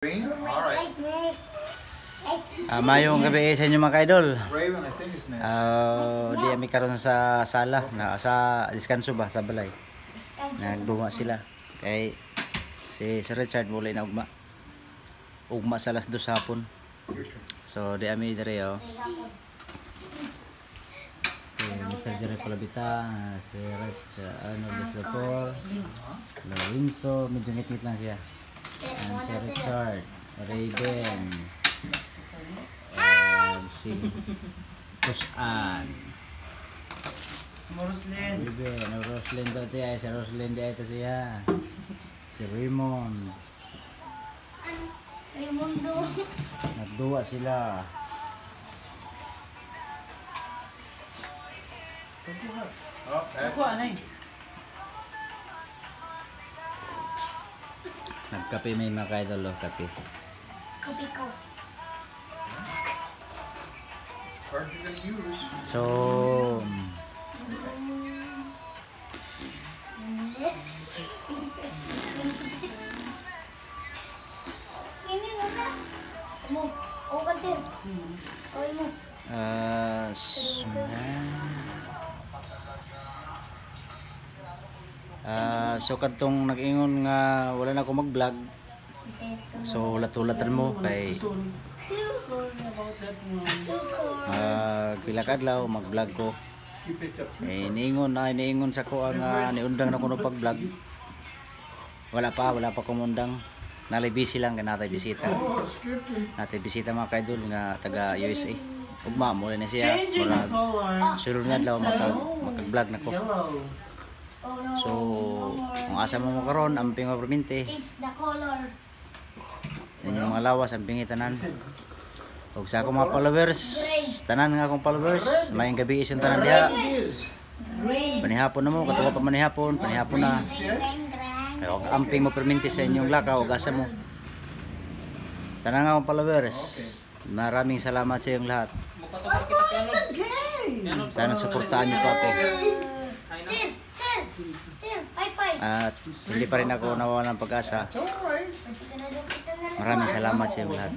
Alright. Mayong gabi sa inyo mga ka-idol. Raven, I think his name. Di kami karon sa sala, sa diskanso ba sa balay. Nagduma sila. Kay si Sir Richard muli na ugma. Ugma sa alas 2 hapon. So di kami dire oh. Mr. Jerry Palabita, si Deslepor, Lorenzo, medyo ngit-ngit lang siya. And si Richard, Raven, and si Kusan. Roslyn dati ay si Roslyn di ito siya. Si Raymond. Raymundo. Nagduwa sila. Nagkape may mga ka-idol, kape. Kopi ko. Hard to use. So, Ini muna. Mo. O kasi. Oy mo. so kadtong nag-ingon nga wala na ako mag-vlog. So ulat-ulatan mo kay pila kadlaw mag-vlog ko. Niingon sa ko nga niundang na ko no pag-vlog. Wala pa kumundang. Nalay busy lang kay natay bisita. Natay bisita mga ka-idol nga taga USA. Ugma mo na siya. Sunod nga daw makag-vlog na ko. So, kung asa mo karon amping nga permente. It's the color. Yan yung mga lawas amping tanan. Ug sa akong mga followers, tanan nga akong followers, mayong gabi isyon tanan diha. Panihapon na mo, katuwa pa panihapon na. Ay, amping mo permente sa inyong lakaw, ug asa mo. Tanan nga akong followers. Maraming salamat sa inyong lahat. Sana suportahan niyo pa ako. Sir, high five. At hindi pa rin ako nawawalan ng pag-asa. Maraming salamat sa inyong lahat.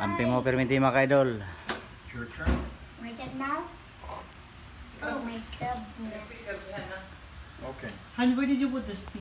Amping mo permente mga ka-idol. Your turn. My turn now? Oh my God. Okay. Honey, where did you put the speaker?